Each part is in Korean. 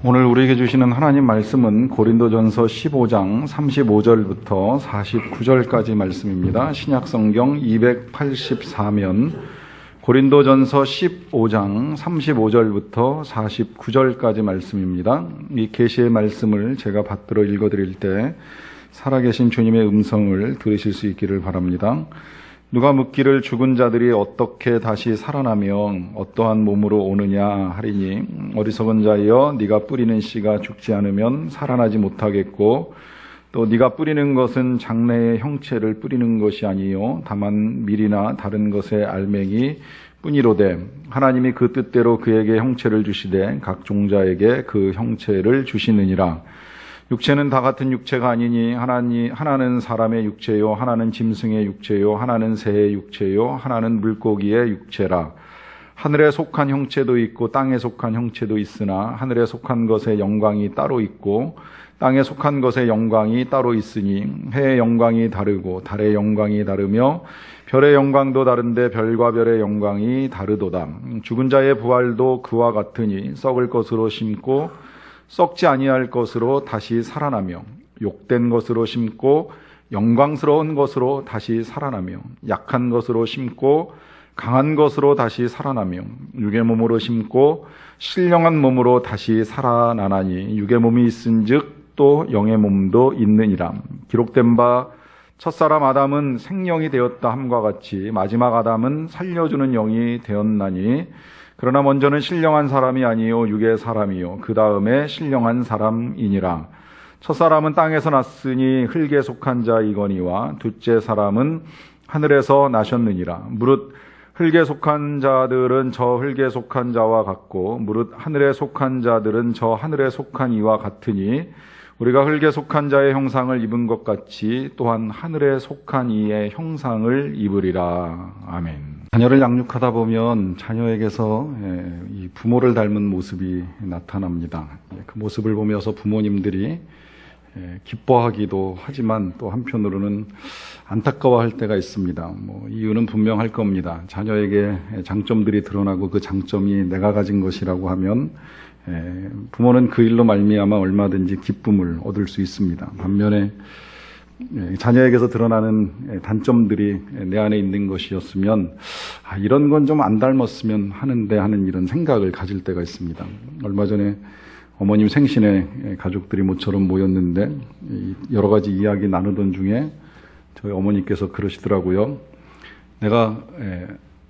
오늘 우리에게 주시는 하나님 말씀은 고린도전서 15장 35절부터 49절까지 말씀입니다. 신약성경 284면 고린도전서 15장 35절부터 49절까지 말씀입니다. 이 계시의 말씀을 제가 받들어 읽어드릴 때 살아계신 주님의 음성을 들으실 수 있기를 바랍니다. 누가 묻기를 죽은 자들이 어떻게 다시 살아나며 어떠한 몸으로 오느냐 하리니, 어리석은 자여, 네가 뿌리는 씨가 죽지 않으면 살아나지 못하겠고, 또 네가 뿌리는 것은 장래의 형체를 뿌리는 것이 아니요 다만 밀이나 다른 것의 알맹이 뿐이로되, 하나님이 그 뜻대로 그에게 형체를 주시되 각 종자에게 그 형체를 주시느니라. 육체는 다 같은 육체가 아니니 하나는 사람의 육체요, 하나는 짐승의 육체요, 하나는 새의 육체요, 하나는 물고기의 육체라. 하늘에 속한 형체도 있고 땅에 속한 형체도 있으나 하늘에 속한 것의 영광이 따로 있고 땅에 속한 것의 영광이 따로 있으니, 해의 영광이 다르고 달의 영광이 다르며 별의 영광도 다른데 별과 별의 영광이 다르도다. 죽은 자의 부활도 그와 같으니 썩을 것으로 심고 썩지 아니할 것으로 다시 살아나며, 욕된 것으로 심고 영광스러운 것으로 다시 살아나며, 약한 것으로 심고 강한 것으로 다시 살아나며, 육의 몸으로 심고 신령한 몸으로 다시 살아나나니, 육의 몸이 있은즉 또 영의 몸도 있느니라. 기록된 바 첫사람 아담은 생령이 되었다 함과 같이 마지막 아담은 살려주는 영이 되었나니, 그러나 먼저는 신령한 사람이 아니요 육의 사람이요 그 다음에 신령한 사람이니라. 첫사람은 땅에서 났으니 흙에 속한 자이거니와 둘째 사람은 하늘에서 나셨느니라. 무릇 흙에 속한 자들은 저 흙에 속한 자와 같고 무릇 하늘에 속한 자들은 저 하늘에 속한 이와 같으니, 우리가 흙에 속한 자의 형상을 입은 것 같이 또한 하늘에 속한 이의 형상을 입으리라. 아멘. 자녀를 양육하다 보면 자녀에게서 이 부모를 닮은 모습이 나타납니다. 그 모습을 보면서 부모님들이 기뻐하기도 하지만 또 한편으로는 안타까워할 때가 있습니다. 이유는 분명할 겁니다. 자녀에게 장점들이 드러나고 그 장점이 내가 가진 것이라고 하면 부모는 그 일로 말미암아 얼마든지 기쁨을 얻을 수 있습니다. 반면에 자녀에게서 드러나는 단점들이 내 안에 있는 것이었으면 이런 건 좀 안 닮았으면 하는데 하는 이런 생각을 가질 때가 있습니다. 얼마 전에 어머님 생신에 가족들이 모처럼 모였는데 여러 가지 이야기 나누던 중에 저희 어머니께서 그러시더라고요. 내가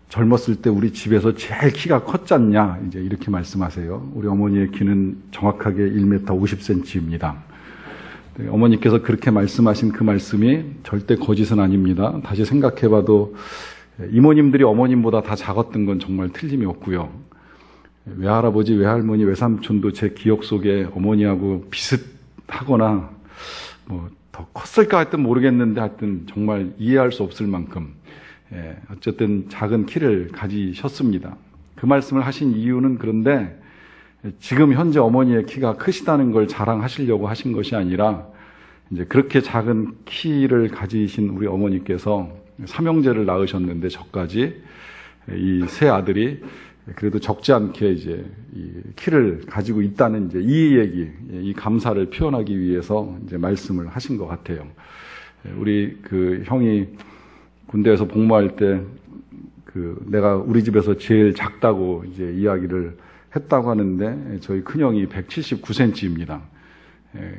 젊었을 때 우리 집에서 제일 키가 컸잖냐, 이제 이렇게 말씀하세요. 우리 어머니의 키는 정확하게 1m 50cm입니다. 어머니께서 그렇게 말씀하신 그 말씀이 절대 거짓은 아닙니다. 다시 생각해봐도 이모님들이 어머님보다 다 작았던 건 정말 틀림이 없고요. 외할아버지, 외할머니, 외삼촌도 제 기억 속에 어머니하고 비슷하거나 더 컸을까 하여튼 모르겠는데 하여튼 정말 이해할 수 없을 만큼 어쨌든 작은 키를 가지셨습니다. 그 말씀을 하신 이유는 그런데 지금 현재 어머니의 키가 크시다는 걸 자랑하시려고 하신 것이 아니라, 이제 그렇게 작은 키를 가지신 우리 어머니께서 삼형제를 낳으셨는데 저까지 이 세 아들이 그래도 적지 않게 이제 이 키를 가지고 있다는 이제 이 얘기, 이 감사를 표현하기 위해서 이제 말씀을 하신 것 같아요. 우리 그 형이 군대에서 복무할 때 내가 우리 집에서 제일 작다고 이제 이야기를 했다고 하는데 저희 큰형이 179cm입니다.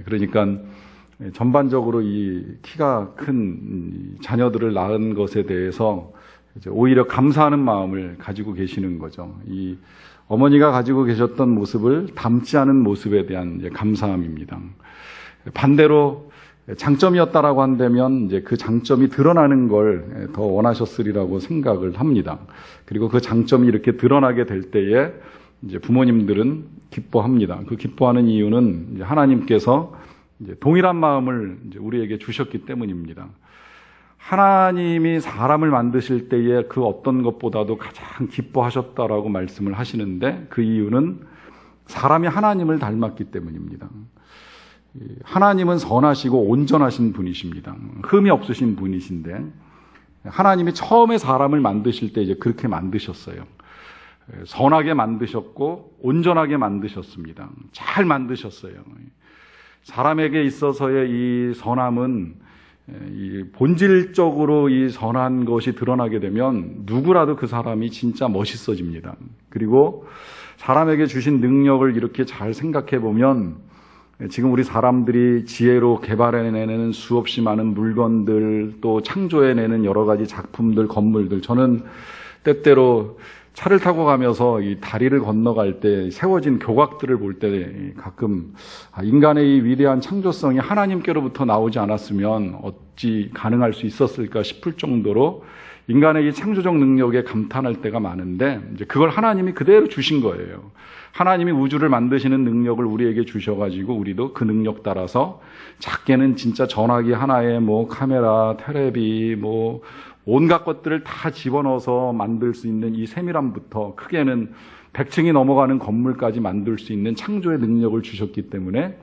그러니까 전반적으로 이 키가 큰 자녀들을 낳은 것에 대해서 이제 오히려 감사하는 마음을 가지고 계시는 거죠. 이 어머니가 가지고 계셨던 모습을 닮지 않은 모습에 대한 이제 감사함입니다. 반대로 장점이었다라고 한다면 이제 그 장점이 드러나는 걸 더 원하셨으리라고 생각을 합니다. 그리고 그 장점이 이렇게 드러나게 될 때에 이제 부모님들은 기뻐합니다. 그 기뻐하는 이유는 이제 하나님께서 이제 동일한 마음을 이제 우리에게 주셨기 때문입니다. 하나님이 사람을 만드실 때에 그 어떤 것보다도 가장 기뻐하셨다라고 말씀을 하시는데, 그 이유는 사람이 하나님을 닮았기 때문입니다. 하나님은 선하시고 온전하신 분이십니다. 흠이 없으신 분이신데 하나님이 처음에 사람을 만드실 때 이제 그렇게 만드셨어요. 선하게 만드셨고 온전하게 만드셨습니다. 잘 만드셨어요. 사람에게 있어서의 이 선함은 이 본질적으로 이 선한 것이 드러나게 되면 누구라도 그 사람이 진짜 멋있어집니다. 그리고 사람에게 주신 능력을 이렇게 잘 생각해 보면 지금 우리 사람들이 지혜로 개발해내는 수없이 많은 물건들, 또 창조해내는 여러 가지 작품들, 건물들, 저는 때때로 차를 타고 가면서 이 다리를 건너갈 때 세워진 교각들을 볼 때 가끔 인간의 이 위대한 창조성이 하나님께로부터 나오지 않았으면 어찌 가능할 수 있었을까 싶을 정도로 인간의 이 창조적 능력에 감탄할 때가 많은데, 이제 그걸 하나님이 그대로 주신 거예요. 하나님이 우주를 만드시는 능력을 우리에게 주셔가지고 우리도 그 능력 따라서 작게는 진짜 전화기 하나에 카메라, 테레비, 온갖 것들을 다 집어넣어서 만들 수 있는 이 세밀함부터 크게는 100층이 넘어가는 건물까지 만들 수 있는 창조의 능력을 주셨기 때문에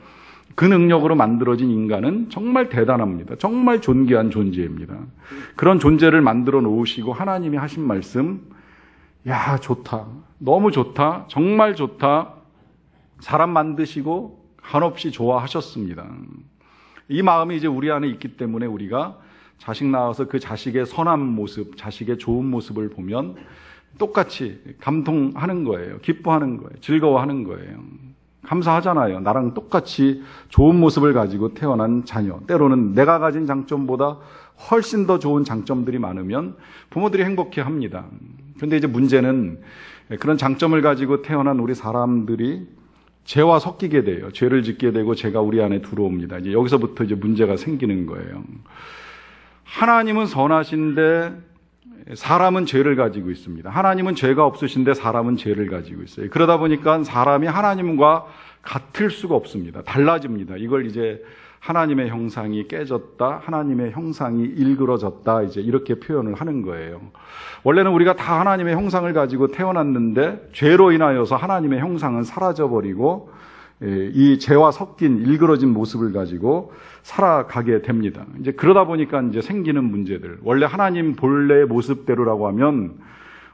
그 능력으로 만들어진 인간은 정말 대단합니다. 정말 존귀한 존재입니다. 그런 존재를 만들어 놓으시고 하나님이 하신 말씀, 야, 좋다. 너무 좋다. 정말 좋다. 사람 만드시고 한없이 좋아하셨습니다. 이 마음이 이제 우리 안에 있기 때문에 우리가 자식 낳아서 그 자식의 선한 모습, 자식의 좋은 모습을 보면 똑같이 감동하는 거예요. 기뻐하는 거예요. 즐거워하는 거예요. 감사하잖아요. 나랑 똑같이 좋은 모습을 가지고 태어난 자녀. 때로는 내가 가진 장점보다 훨씬 더 좋은 장점들이 많으면 부모들이 행복해합니다. 그런데 이제 문제는 그런 장점을 가지고 태어난 우리 사람들이 죄와 섞이게 돼요. 죄를 짓게 되고 죄가 우리 안에 들어옵니다. 이제 여기서부터 이제 문제가 생기는 거예요. 하나님은 선하신데 사람은 죄를 가지고 있습니다. 하나님은 죄가 없으신데 사람은 죄를 가지고 있어요. 그러다 보니까 사람이 하나님과 같을 수가 없습니다. 달라집니다. 이걸 이제 하나님의 형상이 깨졌다, 하나님의 형상이 일그러졌다, 이제 이렇게 표현을 하는 거예요. 원래는 우리가 다 하나님의 형상을 가지고 태어났는데 죄로 인하여서 하나님의 형상은 사라져버리고 이 죄와 섞인 일그러진 모습을 가지고 살아가게 됩니다. 이제 그러다 보니까 이제 생기는 문제들. 원래 하나님 본래의 모습대로라고 하면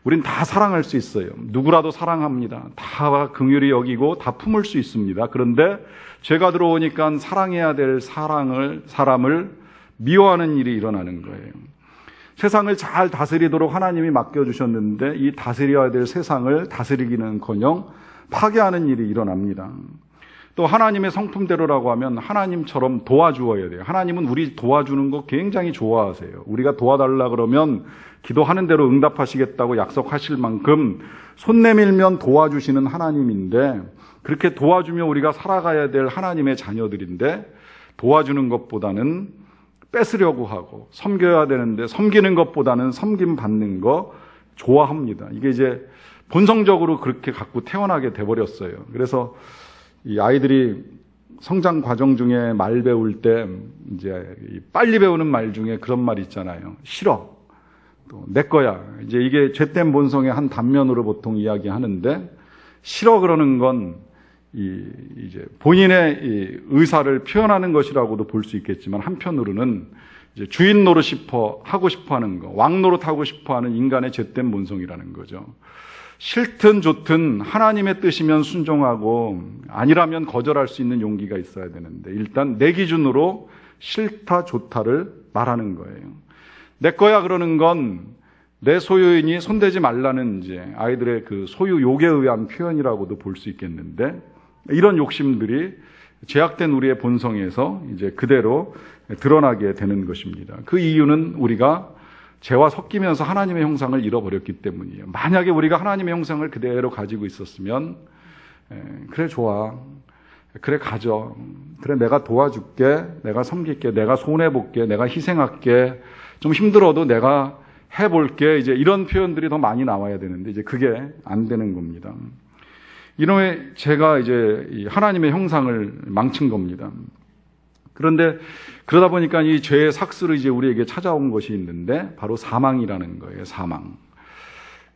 우린 다 사랑할 수 있어요. 누구라도 사랑합니다. 다 긍휼히 여기고 다 품을 수 있습니다. 그런데 죄가 들어오니까 사랑해야 될 사람을 미워하는 일이 일어나는 거예요. 세상을 잘 다스리도록 하나님이 맡겨주셨는데 이 다스려야 될 세상을 다스리기는커녕 파괴하는 일이 일어납니다. 또 하나님의 성품대로라고 하면 하나님처럼 도와주어야 돼요. 하나님은 우리 도와주는 거 굉장히 좋아하세요. 우리가 도와달라 그러면 기도하는 대로 응답하시겠다고 약속하실 만큼 손 내밀면 도와주시는 하나님인데, 그렇게 도와주며 우리가 살아가야 될 하나님의 자녀들인데 도와주는 것보다는 뺏으려고 하고, 섬겨야 되는데 섬기는 것보다는 섬김 받는 거 좋아합니다. 이게 이제 본성적으로 그렇게 갖고 태어나게 돼버렸어요. 그래서 이 아이들이 성장 과정 중에 말 배울 때 이제 빨리 배우는 말 중에 그런 말 있잖아요. 싫어. 또 내 거야. 이제 이게 죄된 본성의 한 단면으로 보통 이야기하는데, 싫어 그러는 건 이제 본인의 이 의사를 표현하는 것이라고도 볼 수 있겠지만, 한편으로는 이제 주인 노릇 하고 싶어 하는 거, 왕 노릇 하고 싶어 하는 인간의 죄된 본성이라는 거죠. 싫든 좋든 하나님의 뜻이면 순종하고 아니라면 거절할 수 있는 용기가 있어야 되는데, 일단 내 기준으로 싫다 좋다를 말하는 거예요. 내 거야 그러는 건 내 소유이니 손대지 말라는 이제 아이들의 그 소유 욕에 의한 표현이라고도 볼 수 있겠는데, 이런 욕심들이 죄악된 우리의 본성에서 이제 그대로 드러나게 되는 것입니다. 그 이유는 우리가 죄와 섞이면서 하나님의 형상을 잃어버렸기 때문이에요. 만약에 우리가 하나님의 형상을 그대로 가지고 있었으면, 그래 좋아, 그래 가져, 그래 내가 도와줄게, 내가 섬길게, 내가 손해볼게, 내가 희생할게, 좀 힘들어도 내가 해볼게, 이제 이런 표현들이 더 많이 나와야 되는데 이제 그게 안 되는 겁니다. 이놈의 죄가 이제 하나님의 형상을 망친 겁니다. 그런데 그러다 보니까 이 죄의 삭스로 이제 우리에게 찾아온 것이 있는데, 바로 사망이라는 거예요. 사망.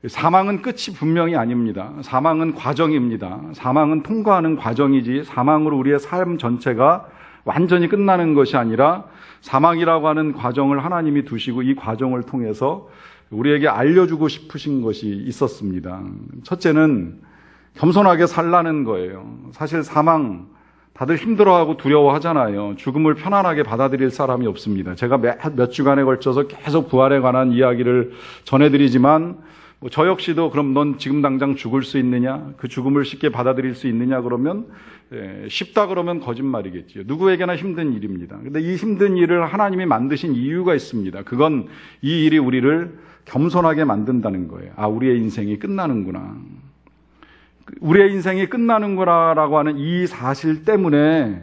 사망은 끝이 분명히 아닙니다. 사망은 과정입니다. 사망은 통과하는 과정이지, 사망으로 우리의 삶 전체가 완전히 끝나는 것이 아니라, 사망이라고 하는 과정을 하나님이 두시고 이 과정을 통해서 우리에게 알려주고 싶으신 것이 있었습니다. 첫째는 겸손하게 살라는 거예요. 사실 사망 다들 힘들어하고 두려워하잖아요. 죽음을 편안하게 받아들일 사람이 없습니다. 제가 몇 주간에 걸쳐서 계속 부활에 관한 이야기를 전해드리지만 저 역시도 그럼 넌 지금 당장 죽을 수 있느냐? 그 죽음을 쉽게 받아들일 수 있느냐? 그러면 쉽다 그러면 거짓말이겠지요. 누구에게나 힘든 일입니다. 그런데 이 힘든 일을 하나님이 만드신 이유가 있습니다. 그건 이 일이 우리를 겸손하게 만든다는 거예요. 아, 우리의 인생이 끝나는구나. 우리의 인생이 끝나는구나라고 하는 이 사실 때문에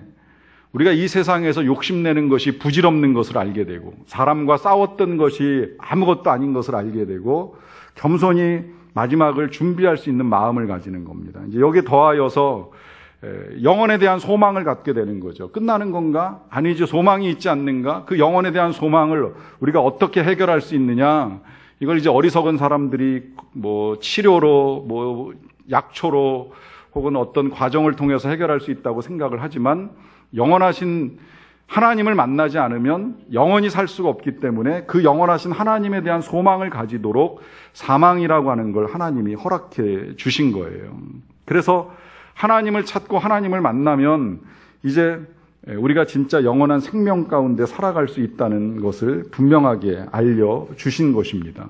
우리가 이 세상에서 욕심내는 것이 부질없는 것을 알게 되고 사람과 싸웠던 것이 아무것도 아닌 것을 알게 되고 겸손히 마지막을 준비할 수 있는 마음을 가지는 겁니다. 이제 여기에 더하여서 영혼에 대한 소망을 갖게 되는 거죠. 끝나는 건가? 아니죠. 소망이 있지 않는가? 그 영혼에 대한 소망을 우리가 어떻게 해결할 수 있느냐? 이걸 이제 어리석은 사람들이 치료로 약초로 혹은 어떤 과정을 통해서 해결할 수 있다고 생각을 하지만 영원하신 하나님을 만나지 않으면 영원히 살 수가 없기 때문에 그 영원하신 하나님에 대한 소망을 가지도록 사망이라고 하는 걸 하나님이 허락해 주신 거예요. 그래서 하나님을 찾고 하나님을 만나면 이제 우리가 진짜 영원한 생명 가운데 살아갈 수 있다는 것을 분명하게 알려주신 것입니다.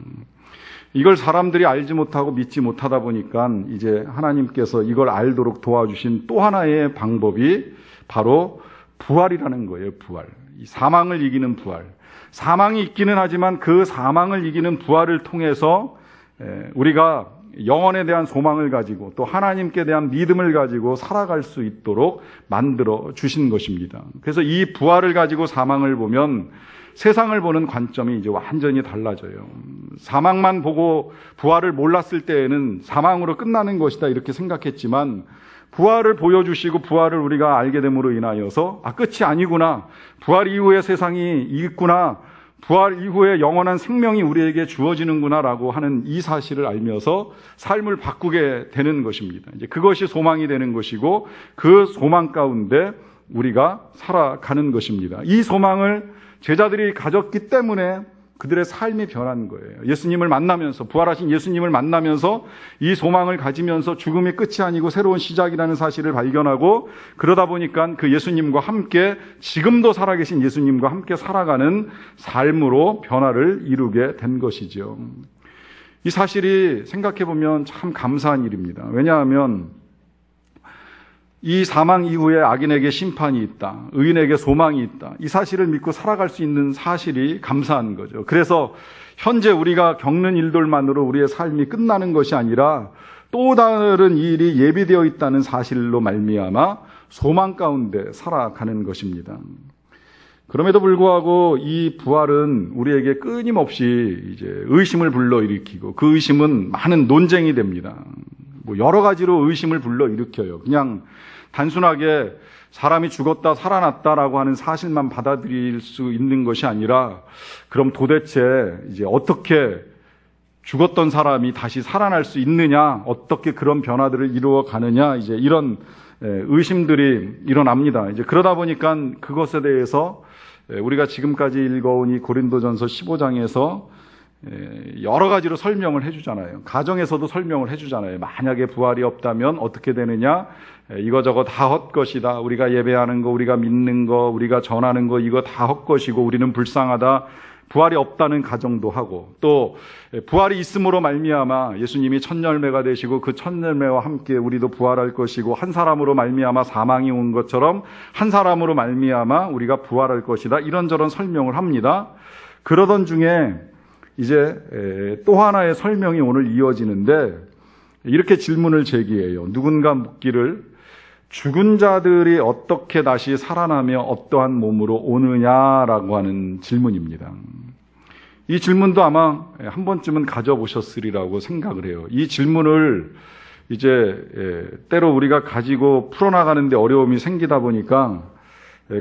이걸 사람들이 알지 못하고 믿지 못하다 보니까 이제 하나님께서 이걸 알도록 도와주신 또 하나의 방법이 바로 부활이라는 거예요. 부활. 이 사망을 이기는 부활. 사망이 있기는 하지만 그 사망을 이기는 부활을 통해서 우리가 영혼에 대한 소망을 가지고 또 하나님께 대한 믿음을 가지고 살아갈 수 있도록 만들어 주신 것입니다. 그래서 이 부활을 가지고 사망을 보면 세상을 보는 관점이 이제 완전히 달라져요. 사망만 보고 부활을 몰랐을 때에는 사망으로 끝나는 것이다 이렇게 생각했지만 부활을 보여주시고 부활을 우리가 알게 됨으로 인하여서 끝이 아니구나. 부활 이후의 세상이 있구나. 부활 이후에 영원한 생명이 우리에게 주어지는구나라고 하는 이 사실을 알면서 삶을 바꾸게 되는 것입니다. 이제 그것이 소망이 되는 것이고 그 소망 가운데 우리가 살아가는 것입니다. 이 소망을 제자들이 가졌기 때문에 그들의 삶이 변한 거예요. 예수님을 만나면서 부활하신 예수님을 만나면서 이 소망을 가지면서 죽음이 끝이 아니고 새로운 시작이라는 사실을 발견하고 그러다 보니까 그 예수님과 함께 지금도 살아계신 예수님과 함께 살아가는 삶으로 변화를 이루게 된 것이죠. 이 사실이 생각해보면 참 감사한 일입니다. 왜냐하면 이 사망 이후에 악인에게 심판이 있다. 의인에게 소망이 있다. 이 사실을 믿고 살아갈 수 있는 사실이 감사한 거죠. 그래서 현재 우리가 겪는 일들만으로 우리의 삶이 끝나는 것이 아니라 또 다른 일이 예비되어 있다는 사실로 말미암아 소망 가운데 살아가는 것입니다. 그럼에도 불구하고 이 부활은 우리에게 끊임없이 이제 의심을 불러일으키고 그 의심은 많은 논쟁이 됩니다. 여러 가지로 의심을 불러일으켜요. 그냥 단순하게 사람이 죽었다 살아났다라고 하는 사실만 받아들일 수 있는 것이 아니라 그럼 도대체 이제 어떻게 죽었던 사람이 다시 살아날 수 있느냐, 어떻게 그런 변화들을 이루어 가느냐, 이제 이런 의심들이 일어납니다. 이제 그러다 보니까 그것에 대해서 우리가 지금까지 읽어온 이 고린도전서 15장에서 여러 가지로 설명을 해주잖아요. 가정에서도 설명을 해주잖아요. 만약에 부활이 없다면 어떻게 되느냐, 이거저거 다 헛것이다. 우리가 예배하는 거, 우리가 믿는 거, 우리가 전하는 거, 이거 다 헛것이고 우리는 불쌍하다. 부활이 없다는 가정도 하고 또 부활이 있음으로 말미암아 예수님이 첫 열매가 되시고 그 첫 열매와 함께 우리도 부활할 것이고 한 사람으로 말미암아 사망이 온 것처럼 한 사람으로 말미암아 우리가 부활할 것이다. 이런저런 설명을 합니다. 그러던 중에 이제 또 하나의 설명이 오늘 이어지는데 이렇게 질문을 제기해요. 누군가 묻기를 죽은 자들이 어떻게 다시 살아나며 어떠한 몸으로 오느냐라고 하는 질문입니다. 이 질문도 아마 한 번쯤은 가져보셨으리라고 생각을 해요. 이 질문을 이제 때로 우리가 가지고 풀어나가는데 어려움이 생기다 보니까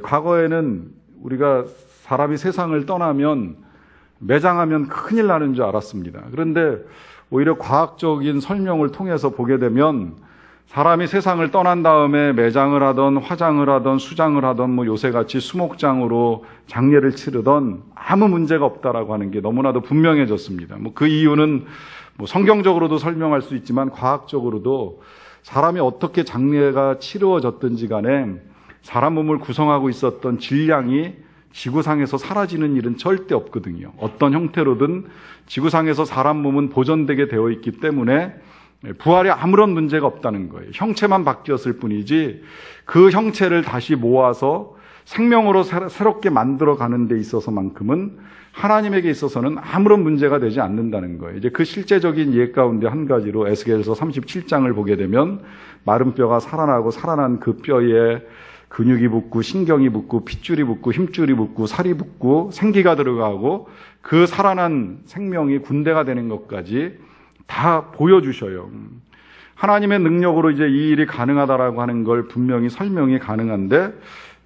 과거에는 우리가 사람이 세상을 떠나면 매장하면 큰일 나는 줄 알았습니다. 그런데 오히려 과학적인 설명을 통해서 보게 되면 사람이 세상을 떠난 다음에 매장을 하던 화장을 하던 수장을 하던 뭐 요새같이 수목장으로 장례를 치르던 아무 문제가 없다라고 하는 게 너무나도 분명해졌습니다. 뭐 그 이유는 뭐 성경적으로도 설명할 수 있지만 과학적으로도 사람이 어떻게 장례가 치루어졌든지 간에 사람 몸을 구성하고 있었던 질량이 지구상에서 사라지는 일은 절대 없거든요. 어떤 형태로든 지구상에서 사람 몸은 보존되게 되어 있기 때문에 부활에 아무런 문제가 없다는 거예요. 형체만 바뀌었을 뿐이지 그 형체를 다시 모아서 생명으로 새롭게 만들어가는 데 있어서만큼은 하나님에게 있어서는 아무런 문제가 되지 않는다는 거예요. 이제 그 실제적인 예 가운데 한 가지로 에스겔서 37장을 보게 되면 마른 뼈가 살아나고 살아난 그 뼈에 근육이 붙고 신경이 붙고 핏줄이 붙고 힘줄이 붙고 살이 붙고 생기가 들어가고 그 살아난 생명이 군대가 되는 것까지 다 보여주셔요. 하나님의 능력으로 이제 이 일이 가능하다라고 하는 걸 분명히 설명이 가능한데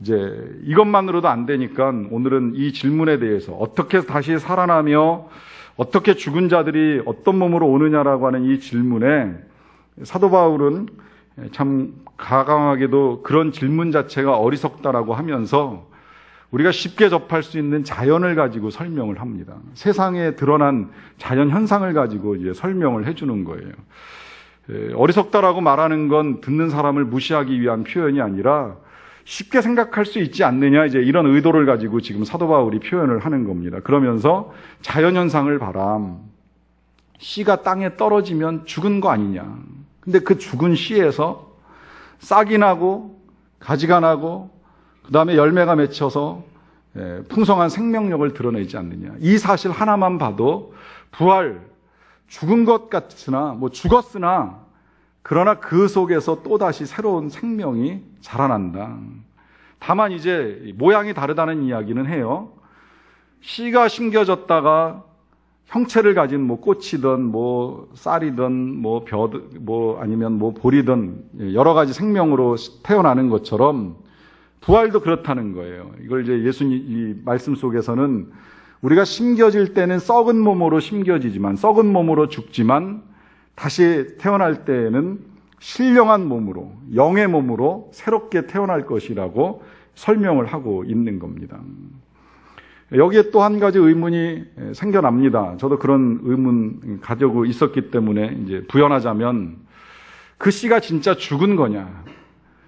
이제 이것만으로도 안 되니까 오늘은 이 질문에 대해서 어떻게 다시 살아나며 어떻게 죽은 자들이 어떤 몸으로 오느냐라고 하는 이 질문에 사도 바울은 참 가감하게도 그런 질문 자체가 어리석다라고 하면서 우리가 쉽게 접할 수 있는 자연을 가지고 설명을 합니다. 세상에 드러난 자연 현상을 가지고 이제 설명을 해주는 거예요. 어리석다라고 말하는 건 듣는 사람을 무시하기 위한 표현이 아니라 쉽게 생각할 수 있지 않느냐, 이제 이런 의도를 가지고 지금 사도 바울이 표현을 하는 겁니다. 그러면서 자연 현상을 봐라. 씨가 땅에 떨어지면 죽은 거 아니냐. 근데 그 죽은 씨에서 싹이 나고 가지가 나고 그 다음에 열매가 맺혀서 풍성한 생명력을 드러내지 않느냐. 이 사실 하나만 봐도 부활, 죽은 것 같으나 뭐 죽었으나 그러나 그 속에서 또다시 새로운 생명이 자라난다. 다만 이제 모양이 다르다는 이야기는 해요. 씨가 심겨졌다가 형체를 가진 뭐 꽃이든 뭐 쌀이든 뭐 아니면 뭐 볼이든 여러 가지 생명으로 태어나는 것처럼 부활도 그렇다는 거예요. 이걸 이제 예수님 이 말씀 속에서는 우리가 심겨질 때는 썩은 몸으로 심겨지지만 썩은 몸으로 죽지만 다시 태어날 때에는 신령한 몸으로 영의 몸으로 새롭게 태어날 것이라고 설명을 하고 있는 겁니다. 여기에 또 한 가지 의문이 생겨납니다. 저도 그런 의문 가지고 있었기 때문에 이제 부연하자면 그 씨가 진짜 죽은 거냐?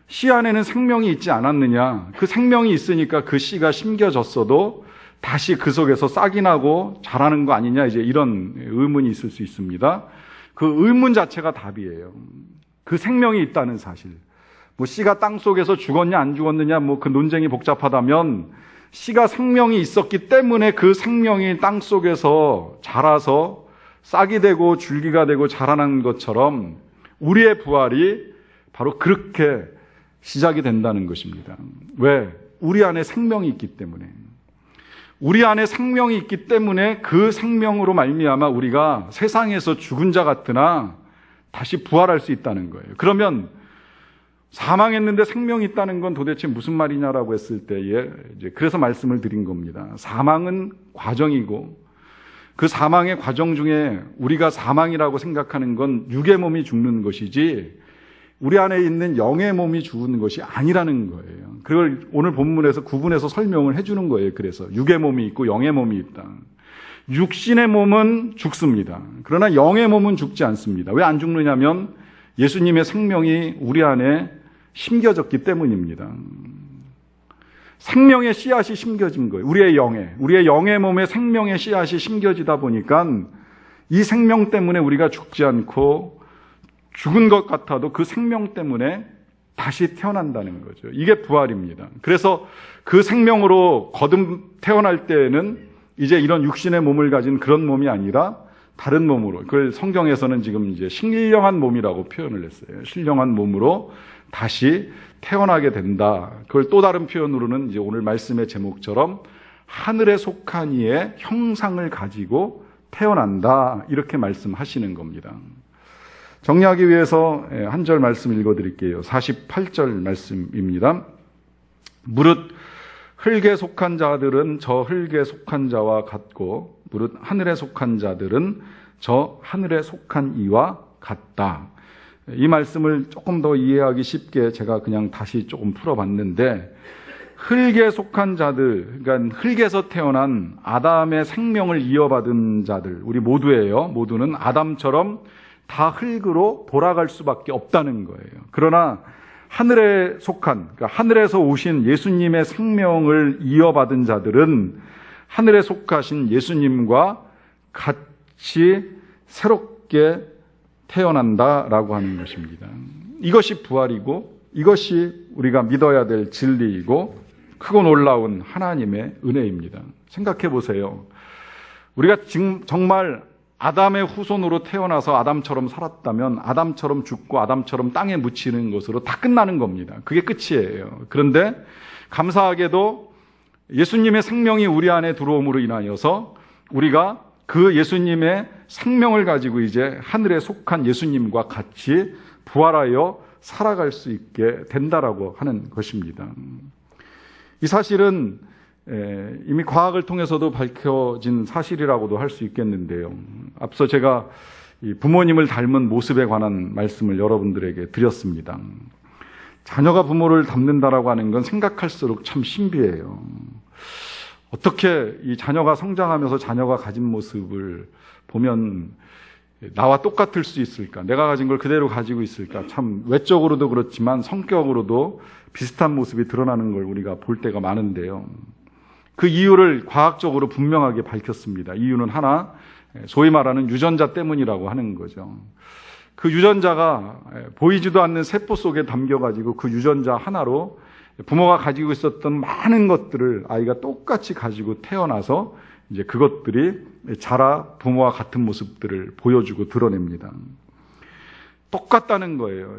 씨 안에는 생명이 있지 않았느냐? 그 생명이 있으니까 그 씨가 심겨졌어도 다시 그 속에서 싹이 나고 자라는 거 아니냐? 이제 이런 의문이 있을 수 있습니다. 그 의문 자체가 답이에요. 그 생명이 있다는 사실. 뭐 씨가 땅 속에서 죽었냐 안 죽었느냐 뭐 그 논쟁이 복잡하다면 씨가 생명이 있었기 때문에 그 생명이 땅 속에서 자라서 싹이 되고 줄기가 되고 자라난 것처럼 우리의 부활이 바로 그렇게 시작이 된다는 것입니다. 왜? 우리 안에 생명이 있기 때문에. 우리 안에 생명이 있기 때문에 그 생명으로 말미암아 우리가 세상에서 죽은 자 같으나 다시 부활할 수 있다는 거예요. 그러면 사망했는데 생명이 있다는 건 도대체 무슨 말이냐라고 했을 때에 이제 그래서 말씀을 드린 겁니다. 사망은 과정이고 그 사망의 과정 중에 우리가 사망이라고 생각하는 건 육의 몸이 죽는 것이지 우리 안에 있는 영의 몸이 죽는 것이 아니라는 거예요. 그걸 오늘 본문에서 구분해서 설명을 해주는 거예요. 그래서 육의 몸이 있고 영의 몸이 있다. 육신의 몸은 죽습니다. 그러나 영의 몸은 죽지 않습니다. 왜 안 죽느냐면 예수님의 생명이 우리 안에 심겨졌기 때문입니다. 생명의 씨앗이 심겨진 거예요. 우리의 영의 몸에 생명의 씨앗이 심겨지다 보니까 이 생명 때문에 우리가 죽지 않고 죽은 것 같아도 그 생명 때문에 다시 태어난다는 거죠. 이게 부활입니다. 그래서 그 생명으로 거듭 태어날 때에는 이제 이런 육신의 몸을 가진 그런 몸이 아니라 다른 몸으로, 그걸 성경에서는 지금 이제 신령한 몸이라고 표현을 했어요. 신령한 몸으로 다시 태어나게 된다. 그걸 또 다른 표현으로는 이제 오늘 말씀의 제목처럼 하늘에 속한 이의 형상을 가지고 태어난다. 이렇게 말씀하시는 겁니다. 정리하기 위해서 한 절 말씀 읽어드릴게요. 48절 말씀입니다. 무릇 흙에 속한 자들은 저 흙에 속한 자와 같고 무릇 하늘에 속한 자들은 저 하늘에 속한 이와 같다. 이 말씀을 조금 더 이해하기 쉽게 제가 그냥 다시 조금 풀어봤는데, 흙에 속한 자들, 그러니까 흙에서 태어난 아담의 생명을 이어받은 자들, 우리 모두예요. 모두는 아담처럼 다 흙으로 돌아갈 수밖에 없다는 거예요. 그러나 하늘에 속한, 그러니까 하늘에서 오신 예수님의 생명을 이어받은 자들은 하늘에 속하신 예수님과 같이 새롭게 태어난다라고 하는 것입니다. 이것이 부활이고 이것이 우리가 믿어야 될 진리이고 크고 놀라운 하나님의 은혜입니다. 생각해 보세요. 우리가 지금 정말 아담의 후손으로 태어나서 아담처럼 살았다면 아담처럼 죽고 아담처럼 땅에 묻히는 것으로 다 끝나는 겁니다. 그게 끝이에요. 그런데 감사하게도 예수님의 생명이 우리 안에 들어옴으로 인하여서 우리가 그 예수님의 생명을 가지고 이제 하늘에 속한 예수님과 같이 부활하여 살아갈 수 있게 된다라고 하는 것입니다. 이 사실은 이미 과학을 통해서도 밝혀진 사실이라고도 할 수 있겠는데요. 앞서 제가 부모님을 닮은 모습에 관한 말씀을 여러분들에게 드렸습니다. 자녀가 부모를 닮는다라고 하는 건 생각할수록 참 신비해요. 어떻게 이 자녀가 성장하면서 자녀가 가진 모습을 보면 나와 똑같을 수 있을까? 내가 가진 걸 그대로 가지고 있을까? 참 외적으로도 그렇지만 성격으로도 비슷한 모습이 드러나는 걸 우리가 볼 때가 많은데요. 그 이유를 과학적으로 분명하게 밝혔습니다. 이유는 하나, 소위 말하는 유전자 때문이라고 하는 거죠. 그 유전자가 보이지도 않는 세포 속에 담겨가지고 그 유전자 하나로 부모가 가지고 있었던 많은 것들을 아이가 똑같이 가지고 태어나서 이제 그것들이 자라 부모와 같은 모습들을 보여주고 드러냅니다. 똑같다는 거예요.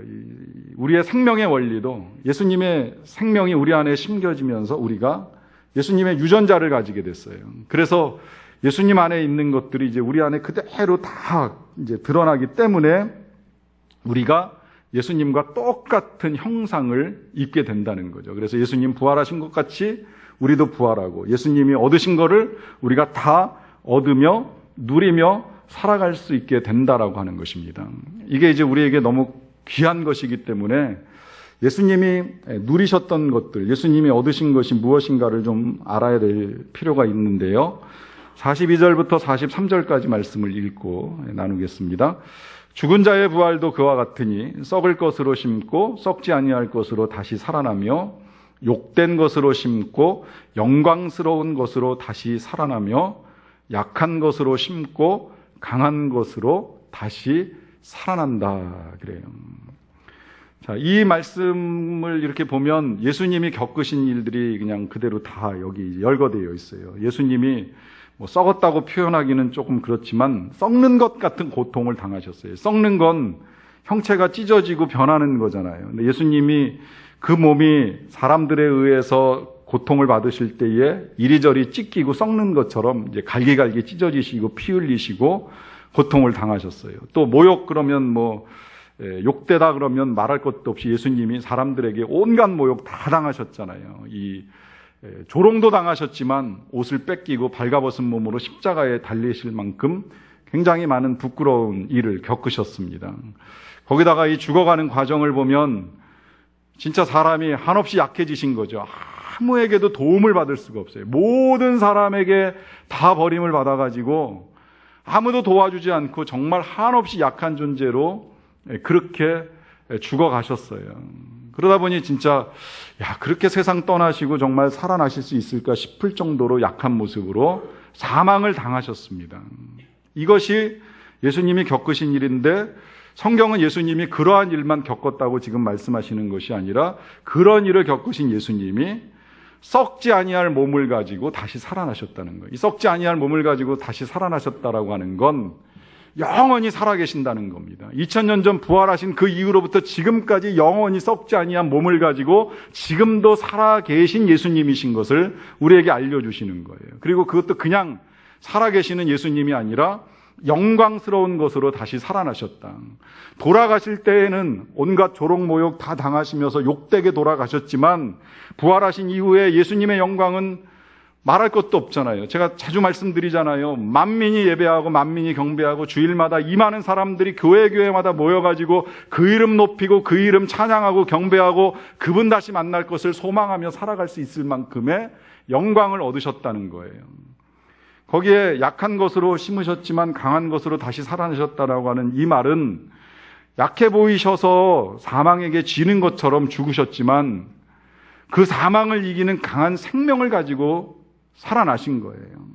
우리의 생명의 원리도 예수님의 생명이 우리 안에 심겨지면서 우리가 예수님의 유전자를 가지게 됐어요. 그래서 예수님 안에 있는 것들이 이제 우리 안에 그대로 다 이제 드러나기 때문에 우리가 예수님과 똑같은 형상을 입게 된다는 거죠. 그래서 예수님 부활하신 것 같이 우리도 부활하고 예수님이 얻으신 거를 우리가 다 얻으며 누리며 살아갈 수 있게 된다라고 하는 것입니다. 이게 이제 우리에게 너무 귀한 것이기 때문에 예수님이 누리셨던 것들, 예수님이 얻으신 것이 무엇인가를 좀 알아야 될 필요가 있는데요. 42절부터 43절까지 말씀을 읽고 나누겠습니다. 죽은 자의 부활도 그와 같으니 썩을 것으로 심고 썩지 아니할 것으로 다시 살아나며 욕된 것으로 심고 영광스러운 것으로 다시 살아나며 약한 것으로 심고 강한 것으로 다시 살아난다 그래요. 자, 이 말씀을 이렇게 보면 예수님이 겪으신 일들이 그냥 그대로 다 여기 열거되어 있어요. 예수님이 뭐 썩었다고 표현하기는 조금 그렇지만 썩는 것 같은 고통을 당하셨어요. 썩는 건 형체가 찢어지고 변하는 거잖아요. 근데 예수님이 그 몸이 사람들에 의해서 고통을 받으실 때에 이리저리 찢기고 썩는 것처럼 이제 갈기갈기 찢어지시고 피 흘리시고 고통을 당하셨어요. 또 모욕 그러면 뭐 욕되다 그러면 말할 것도 없이 예수님이 사람들에게 온갖 모욕 다 당하셨잖아요. 이 조롱도 당하셨지만 옷을 뺏기고 발가벗은 몸으로 십자가에 달리실 만큼 굉장히 많은 부끄러운 일을 겪으셨습니다. 거기다가 이 죽어가는 과정을 보면 진짜 사람이 한없이 약해지신 거죠. 아무에게도 도움을 받을 수가 없어요. 모든 사람에게 다 버림을 받아가지고 아무도 도와주지 않고 정말 한없이 약한 존재로 그렇게 죽어가셨어요. 그러다 보니 진짜 그렇게 세상 떠나시고 정말 살아나실 수 있을까 싶을 정도로 약한 모습으로 사망을 당하셨습니다. 이것이 예수님이 겪으신 일인데 성경은 예수님이 그러한 일만 겪었다고 지금 말씀하시는 것이 아니라 그런 일을 겪으신 예수님이 썩지 아니할 몸을 가지고 다시 살아나셨다는 거예요. 이 썩지 아니할 몸을 가지고 다시 살아나셨다라고 하는 건 영원히 살아계신다는 겁니다. 2000년 전 부활하신 그 이후로부터 지금까지 영원히 썩지 아니한 몸을 가지고 지금도 살아계신 예수님이신 것을 우리에게 알려주시는 거예요. 그리고 그것도 그냥 살아계시는 예수님이 아니라 영광스러운 것으로 다시 살아나셨다. 돌아가실 때에는 온갖 조롱 모욕 다 당하시면서 욕되게 돌아가셨지만 부활하신 이후에 예수님의 영광은 말할 것도 없잖아요. 제가 자주 말씀드리잖아요. 만민이 예배하고 만민이 경배하고 주일마다 이 많은 사람들이 교회마다 모여가지고 그 이름 높이고 그 이름 찬양하고 경배하고 그분 다시 만날 것을 소망하며 살아갈 수 있을 만큼의 영광을 얻으셨다는 거예요. 거기에 약한 것으로 심으셨지만 강한 것으로 다시 살아나셨다라고 하는 이 말은 약해 보이셔서 사망에게 지는 것처럼 죽으셨지만 그 사망을 이기는 강한 생명을 가지고 살아나신 거예요.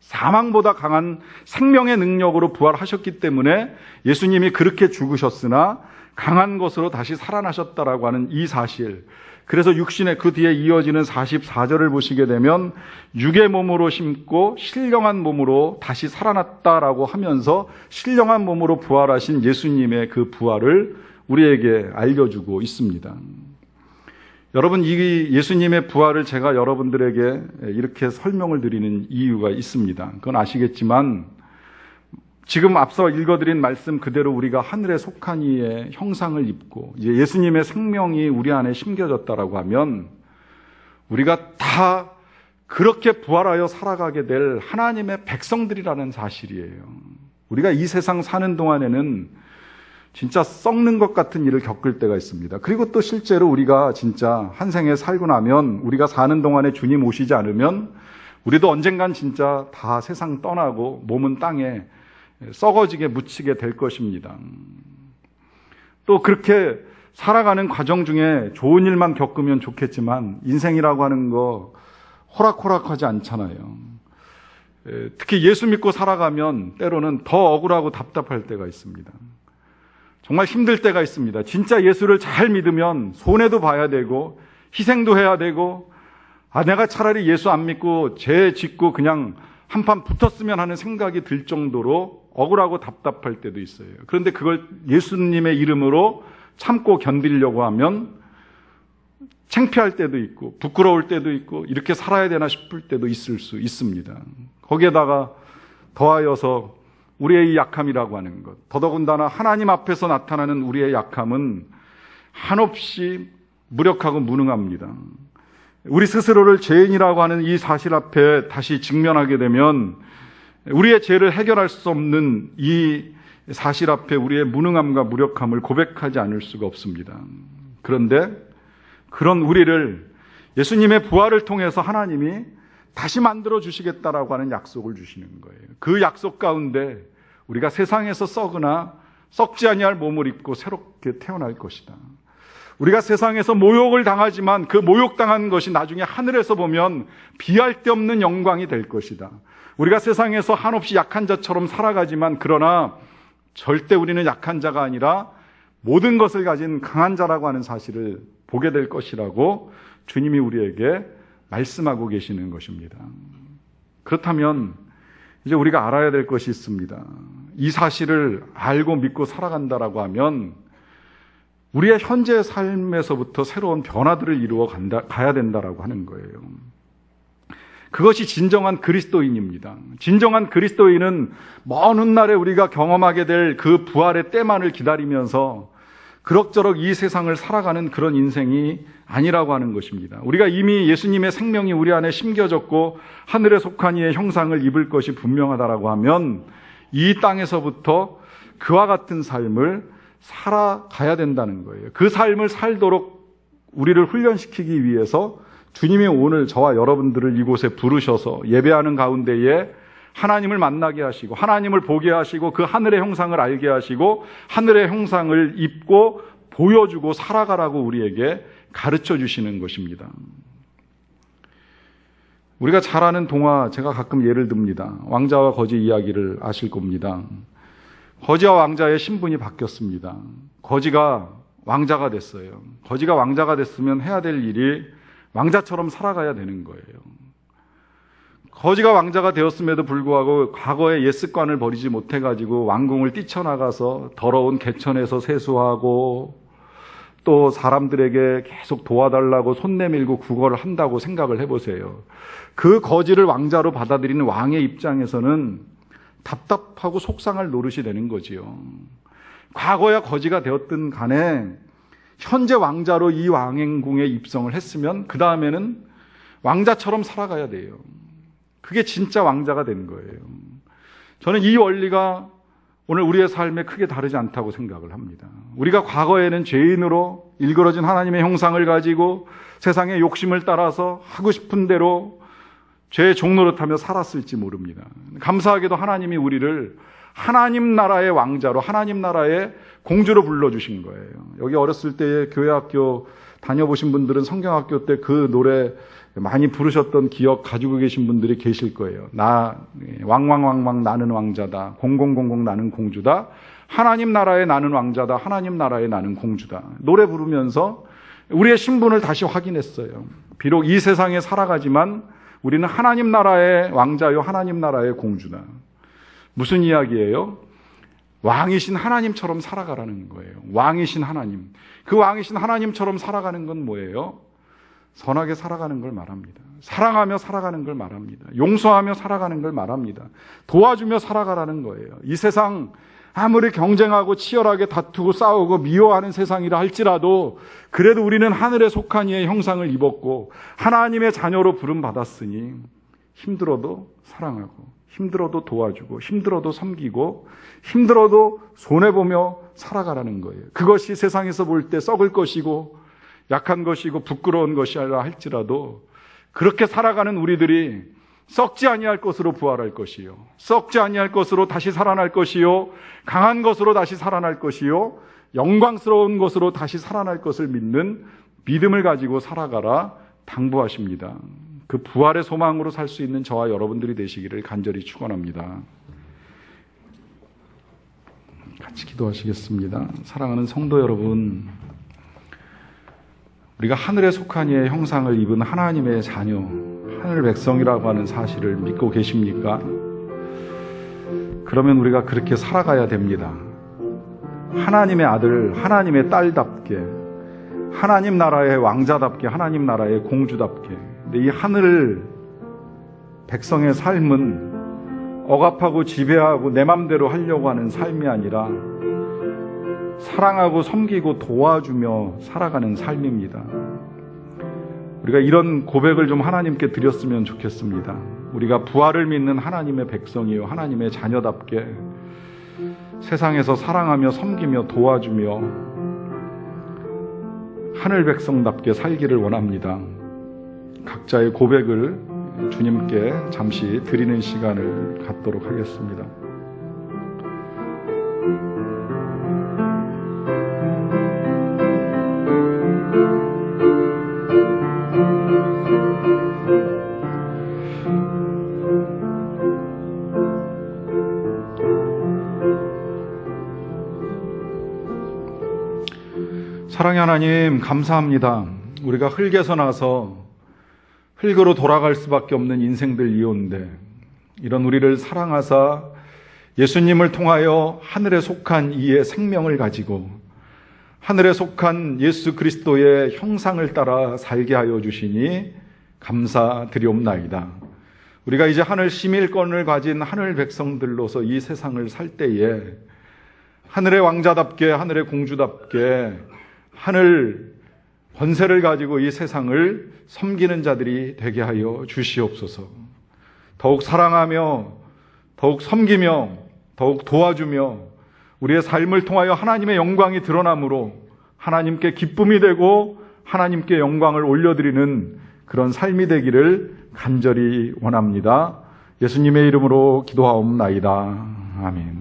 사망보다 강한 생명의 능력으로 부활하셨기 때문에 예수님이 그렇게 죽으셨으나 강한 것으로 다시 살아나셨다라고 하는 이 사실, 그래서 육신의 그 뒤에 이어지는 44절을 보시게 되면 육의 몸으로 심고 신령한 몸으로 다시 살아났다라고 하면서 신령한 몸으로 부활하신 예수님의 그 부활을 우리에게 알려주고 있습니다. 여러분, 이 예수님의 부활을 제가 여러분들에게 이렇게 설명을 드리는 이유가 있습니다. 그건 아시겠지만 지금 앞서 읽어드린 말씀 그대로 우리가 하늘에 속한 이의 형상을 입고 이제 예수님의 생명이 우리 안에 심겨졌다라고 하면 우리가 다 그렇게 부활하여 살아가게 될 하나님의 백성들이라는 사실이에요. 우리가 이 세상 사는 동안에는 진짜 썩는 것 같은 일을 겪을 때가 있습니다. 그리고 또 실제로 우리가 진짜 한 생에 살고 나면 우리가 사는 동안에 주님 오시지 않으면 우리도 언젠간 진짜 다 세상 떠나고 몸은 땅에 썩어지게 묻히게 될 것입니다. 또 그렇게 살아가는 과정 중에 좋은 일만 겪으면 좋겠지만 인생이라고 하는 거 호락호락하지 않잖아요. 특히 예수 믿고 살아가면 때로는 더 억울하고 답답할 때가 있습니다. 정말 힘들 때가 있습니다. 진짜 예수를 잘 믿으면 손해도 봐야 되고 희생도 해야 되고 내가 차라리 예수 안 믿고 죄 짓고 그냥 한판 붙었으면 하는 생각이 들 정도로 억울하고 답답할 때도 있어요. 그런데 그걸 예수님의 이름으로 참고 견디려고 하면 창피할 때도 있고 부끄러울 때도 있고 이렇게 살아야 되나 싶을 때도 있을 수 있습니다. 거기에다가 더하여서 우리의 이 약함이라고 하는 것, 더더군다나 하나님 앞에서 나타나는 우리의 약함은 한없이 무력하고 무능합니다. 우리 스스로를 죄인이라고 하는 이 사실 앞에 다시 직면하게 되면 우리의 죄를 해결할 수 없는 이 사실 앞에 우리의 무능함과 무력함을 고백하지 않을 수가 없습니다. 그런데 그런 우리를 예수님의 부활을 통해서 하나님이 다시 만들어 주시겠다라고 하는 약속을 주시는 거예요. 그 약속 가운데 우리가 세상에서 썩으나 썩지 아니할 몸을 입고 새롭게 태어날 것이다. 우리가 세상에서 모욕을 당하지만 그 모욕당한 것이 나중에 하늘에서 보면 비할 데 없는 영광이 될 것이다. 우리가 세상에서 한없이 약한 자처럼 살아가지만 그러나 절대 우리는 약한 자가 아니라 모든 것을 가진 강한 자라고 하는 사실을 보게 될 것이라고 주님이 우리에게 말씀하고 계시는 것입니다. 그렇다면 이제 우리가 알아야 될 것이 있습니다. 이 사실을 알고 믿고 살아간다라고 하면 우리의 현재 삶에서부터 새로운 변화들을 이루어 가야 된다라고 하는 거예요. 그것이 진정한 그리스도인입니다. 진정한 그리스도인은 먼 훗날에 우리가 경험하게 될 그 부활의 때만을 기다리면서 그럭저럭 이 세상을 살아가는 그런 인생이 아니라고 하는 것입니다. 우리가 이미 예수님의 생명이 우리 안에 심겨졌고 하늘에 속한 이의 형상을 입을 것이 분명하다라고 하면 이 땅에서부터 그와 같은 삶을 살아가야 된다는 거예요. 그 삶을 살도록 우리를 훈련시키기 위해서 주님이 오늘 저와 여러분들을 이곳에 부르셔서 예배하는 가운데에 하나님을 만나게 하시고 하나님을 보게 하시고 그 하늘의 형상을 알게 하시고 하늘의 형상을 입고 보여주고 살아가라고 우리에게 가르쳐 주시는 것입니다. 우리가 잘 아는 동화 제가 가끔 예를 듭니다. 왕자와 거지 이야기를 아실 겁니다. 거지와 왕자의 신분이 바뀌었습니다. 거지가 왕자가 됐어요. 거지가 왕자가 됐으면 해야 될 일이 왕자처럼 살아가야 되는 거예요. 거지가 왕자가 되었음에도 불구하고 과거의 옛 습관을 버리지 못해가지고 왕궁을 뛰쳐나가서 더러운 개천에서 세수하고 또 사람들에게 계속 도와달라고 손 내밀고 구걸을 한다고 생각을 해보세요. 그 거지를 왕자로 받아들이는 왕의 입장에서는 답답하고 속상할 노릇이 되는 거지요. 과거야 거지가 되었든 간에 현재 왕자로 이 왕행궁에 입성을 했으면 그 다음에는 왕자처럼 살아가야 돼요. 그게 진짜 왕자가 된 거예요. 저는 이 원리가 오늘 우리의 삶에 크게 다르지 않다고 생각을 합니다. 우리가 과거에는 죄인으로 일그러진 하나님의 형상을 가지고 세상의 욕심을 따라서 하고 싶은 대로 죄의 종노릇하며 살았을지 모릅니다. 감사하게도 하나님이 우리를 하나님 나라의 왕자로, 하나님 나라의 공주로 불러주신 거예요. 여기 어렸을 때에 교회학교 다녀보신 분들은 성경학교 때 그 노래 많이 부르셨던 기억 가지고 계신 분들이 계실 거예요. 왕왕왕왕 나는 왕자다. 0000 나는 공주다. 하나님 나라의 나는 왕자다. 하나님 나라의 나는 공주다. 노래 부르면서 우리의 신분을 다시 확인했어요. 비록 이 세상에 살아가지만 우리는 하나님 나라의 왕자요, 하나님 나라의 공주다. 무슨 이야기예요? 왕이신 하나님처럼 살아가라는 거예요. 왕이신 하나님. 그 왕이신 하나님처럼 살아가는 건 뭐예요? 선하게 살아가는 걸 말합니다. 사랑하며 살아가는 걸 말합니다. 용서하며 살아가는 걸 말합니다. 도와주며 살아가라는 거예요. 이 세상 아무리 경쟁하고 치열하게 다투고 싸우고 미워하는 세상이라 할지라도 그래도 우리는 하늘에 속한 이의 형상을 입었고 하나님의 자녀로 부름받았으니 힘들어도 사랑하고 힘들어도 도와주고 힘들어도 섬기고 힘들어도 손해보며 살아가라는 거예요. 그것이 세상에서 볼 때 썩을 것이고 약한 것이고 부끄러운 것이라 할지라도 그렇게 살아가는 우리들이 썩지 아니할 것으로 부활할 것이요, 썩지 아니할 것으로 다시 살아날 것이요, 강한 것으로 다시 살아날 것이요, 영광스러운 것으로 다시 살아날 것을 믿는 믿음을 가지고 살아가라 당부하십니다. 그 부활의 소망으로 살 수 있는 저와 여러분들이 되시기를 간절히 축원합니다. 같이 기도하시겠습니다. 사랑하는 성도 여러분, 우리가 하늘에 속한 이의 형상을 입은 하나님의 자녀, 하늘 백성이라고 하는 사실을 믿고 계십니까? 그러면 우리가 그렇게 살아가야 됩니다. 하나님의 아들, 하나님의 딸답게, 하나님 나라의 왕자답게, 하나님 나라의 공주답게. 근데 이 하늘 백성의 삶은 억압하고 지배하고 내 맘대로 하려고 하는 삶이 아니라 사랑하고 섬기고 도와주며 살아가는 삶입니다. 우리가 이런 고백을 좀 하나님께 드렸으면 좋겠습니다. 우리가 부활을 믿는 하나님의 백성이요, 하나님의 자녀답게 세상에서 사랑하며 섬기며 도와주며 하늘 백성답게 살기를 원합니다. 각자의 고백을 주님께 잠시 드리는 시간을 갖도록 하겠습니다. 사랑의 하나님, 감사합니다. 우리가 흙에서 나서 흙으로 돌아갈 수밖에 없는 인생들이온데 이런 우리를 사랑하사 예수님을 통하여 하늘에 속한 이의 생명을 가지고 하늘에 속한 예수 그리스도의 형상을 따라 살게 하여 주시니 감사드리옵나이다. 우리가 이제 하늘 시밀권을 가진 하늘 백성들로서 이 세상을 살 때에 하늘의 왕자답게, 하늘의 공주답게 하늘 권세를 가지고 이 세상을 섬기는 자들이 되게 하여 주시옵소서. 더욱 사랑하며 더욱 섬기며 더욱 도와주며 우리의 삶을 통하여 하나님의 영광이 드러나므로 하나님께 기쁨이 되고 하나님께 영광을 올려드리는 그런 삶이 되기를 간절히 원합니다. 예수님의 이름으로 기도하옵나이다. 아멘.